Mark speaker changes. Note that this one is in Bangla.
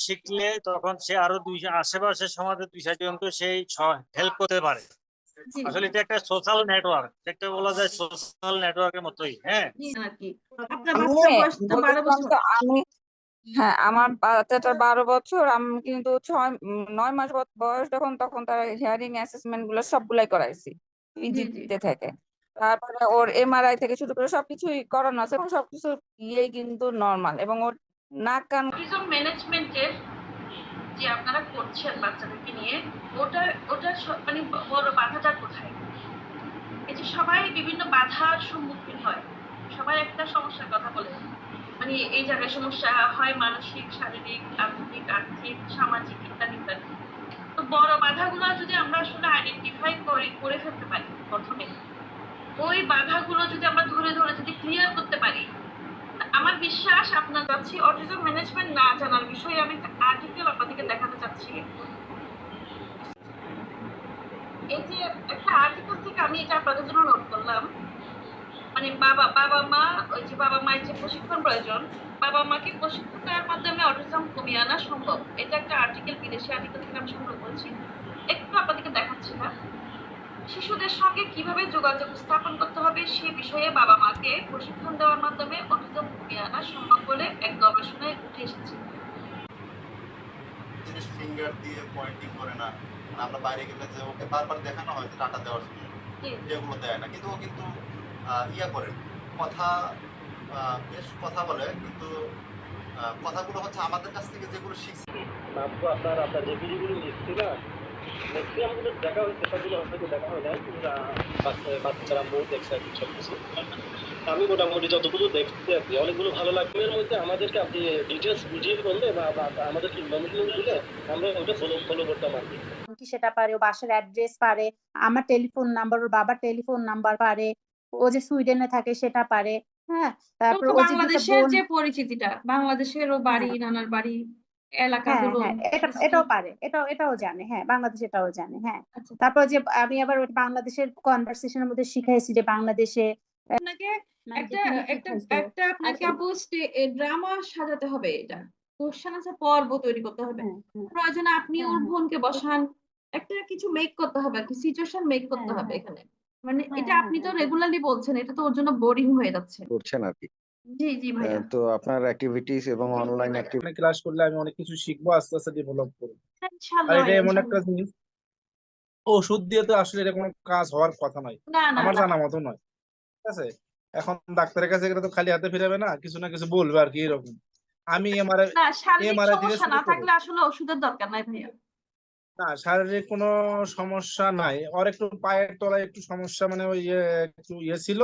Speaker 1: শিখলে তখন সে আরো আশেপাশের সমাজে 2-4 জনকে সেই হেল্প করতে পারে।
Speaker 2: জি,
Speaker 1: আসলে এটা একটা সোশ্যাল নেটওয়ার্ক, একটা বলা যায় সোশ্যাল নেটওয়ার্কের মতোই। হ্যাঁ,
Speaker 2: জি, আর কি। আপনার বাচ্চার বয়স তো 12
Speaker 3: বলেছিলাম
Speaker 2: বছর।
Speaker 3: তো আমি, হ্যাঁ আমার বাচ্চাটা 12 বছর, আমি কিন্তু 9 মাস বয়স যখন, তখন তার হিয়ারিং অ্যাসেসমেন্ট গুলো সবগুলাই করাইছি
Speaker 2: জি, জি।
Speaker 3: ইজিপ্টে থেকে। তারপরে ওর এমআরআই থেকে শুরু করে সবকিছুই করানো আছে এবং সবকিছু ইয়েই কিন্তু নর্মাল, এবং ওর নাক কান
Speaker 2: অটিজম ম্যানেজমেন্টের যে আপনারা করছেন বাচ্চাদেরকে নিয়ে, ওটার মানে বড় বাধাটা কোথায়? এই যে সবাই বিভিন্ন বাধার সম্মুখীন হয়, সবাই একটা সমস্যার কথা বলে, মানে এই জায়গায় সমস্যা হয় মানসিক, শারীরিক, আধুনিক, আর্থিক, সামাজিক ইত্যাদি ইত্যাদি। তো বড় বাধাগুলো যদি আমরা আসলে আইডেন্টিফাই করে ফেলতে পারি প্রথমে, ওই বাধাগুলো যদি আমরা ধরে ধরে যদি ক্লিয়ার করতে পারি, আমার বিশ্বাস আপনার কাছে অটিজম ম্যানেজমেন্ট না জানার বিষয়ে আমি একটা আর্টিকেল আপনাদেরকে দেখাতে চাচ্ছি। এই যে একটা আর্টিকেল থেকে আমি এটা আপনাদের জন্য নোট করলাম, মানে বাবা মা, ওই যে বাবা মায়ের যে প্রশিক্ষণ প্রয়োজন, বাবা মাকে প্রশিক্ষণ দেওয়ার মাধ্যমে অটিজম কমিয়ে আনা সম্ভব। এটা একটা আর্টিকেল, বিদেশি আর্টিকেল থেকে আমি সংগ্রহ করেছি, একটু আপনাদেরকে দেখাচ্ছি না। শিশুদের সঙ্গে কিভাবে যোগাযোগ স্থাপন করতে হবে সে বিষয়ে বাবা মাকে প্রশিক্ষণ দেওয়ার মাধ্যমে অটিজম কমিয়ে আনা সম্ভব বলে এক গবেষণায় উঠে এসেছে।
Speaker 4: জিনিস ফিঙ্গার দিয়ে পয়েন্টিং করে না, আমরা বাইরে গেলে যে ওকে বারবার দেখানো হয় যে টাটা দেওয়ার জন্য, যেগুলো দেয় না, কিন্তু ও কিন্তু ইয়া করে কথা, বেশ কথা বলে, কিন্তু কথাগুলো হচ্ছে আমাদের কাছ থেকে যেগুলো শিখছে।
Speaker 5: আপনার যে ভিডিওগুলো লিখছি না, ম্যাক্সিমাম গুলো দেখা হয়েছে, সবগুলো হয়তো দেখা হয় না, বাচ্চারা বউ দেখছে আর কি সব কিছু। আমি মোটামুটি যতগুলো দেখছি আর কি অনেকগুলো ভালো লাগবে। এর মধ্যে আমাদেরকে আপনি ডিটেলস বুঝিয়ে বললে বা আমাদেরকে ইনফরমেশন দিলে আমরা ওটা ফলো করতাম আর কি।
Speaker 6: সেটা পারে, ও বাসার অ্যাড্রেস পারে, আমার টেলিফোন নাম্বার, ওর বাবার টেলিফোন নাম্বার পারে, ও যে সুইডেনে থাকে সেটা পারে। হ্যাঁ, তারপর ও যে
Speaker 2: বাংলাদেশের যে পরিচিতিটা, বাংলাদেশের ও বাড়ি, নানার বাড়ি, এলাকাগুলো,
Speaker 6: হ্যাঁ এটাও পারে, এটাও জানে। হ্যাঁ, বাংলাদেশ এটাও জানে। হ্যাঁ,
Speaker 2: আচ্ছা।
Speaker 6: তারপর যে আমি আবার ওই বাংলাদেশের কনভারসেশনের মধ্যে শিখাইছি যে বাংলাদেশে
Speaker 2: আপনাকে একটা আপনাকে আপু ড্রামা সাজাতে হবে, এটা কোশ্চেন আছে, পর্ব তৈরি করতে হবে। প্রয়োজনে আপনি ওর বোনকে বসান, একটা কিছু মেক করতে হবে, একটা সিচুয়েশন মেক করতে হবে এখানে। মানে এটা আপনি তো রেগুলারলি বলছেন, এটা তো ওর জন্য বোরিং হয়ে যাচ্ছে।
Speaker 7: করছেন আর কি।
Speaker 2: জি জি ভাইয়া।
Speaker 7: তো আপনার অ্যাক্টিভিটিস এবং অনলাইন অ্যাক্টিভিটি
Speaker 5: ক্লাস করলে আমি অনেক কিছু শিখবো, আস্তে আস্তে ডেভেলপ করবো। আর
Speaker 2: ইনশাআল্লাহ
Speaker 5: এটা এমন একটা জিনিস, ওষুধ দিয়ে তো আসলে এটা কোনো কাজ হওয়ার কথা নয়, আমার জানা মতো নয়। ঠিক আছে, এখন ডাক্তারের কাছে গেলে তো খালি হাতে ফিরাবে না, কিছু না কিছু বলবে আর কি। এরকম আমি এমআরআই থেকে
Speaker 2: সমস্যা না থাকলে আসলে ওষুধের দরকার নাই ভাইয়া।
Speaker 5: না, শারীরিক কোনো সমস্যা নাই, ওর একটু পায়ের তলায় একটু সমস্যা, মানে ওই একটু ছিল,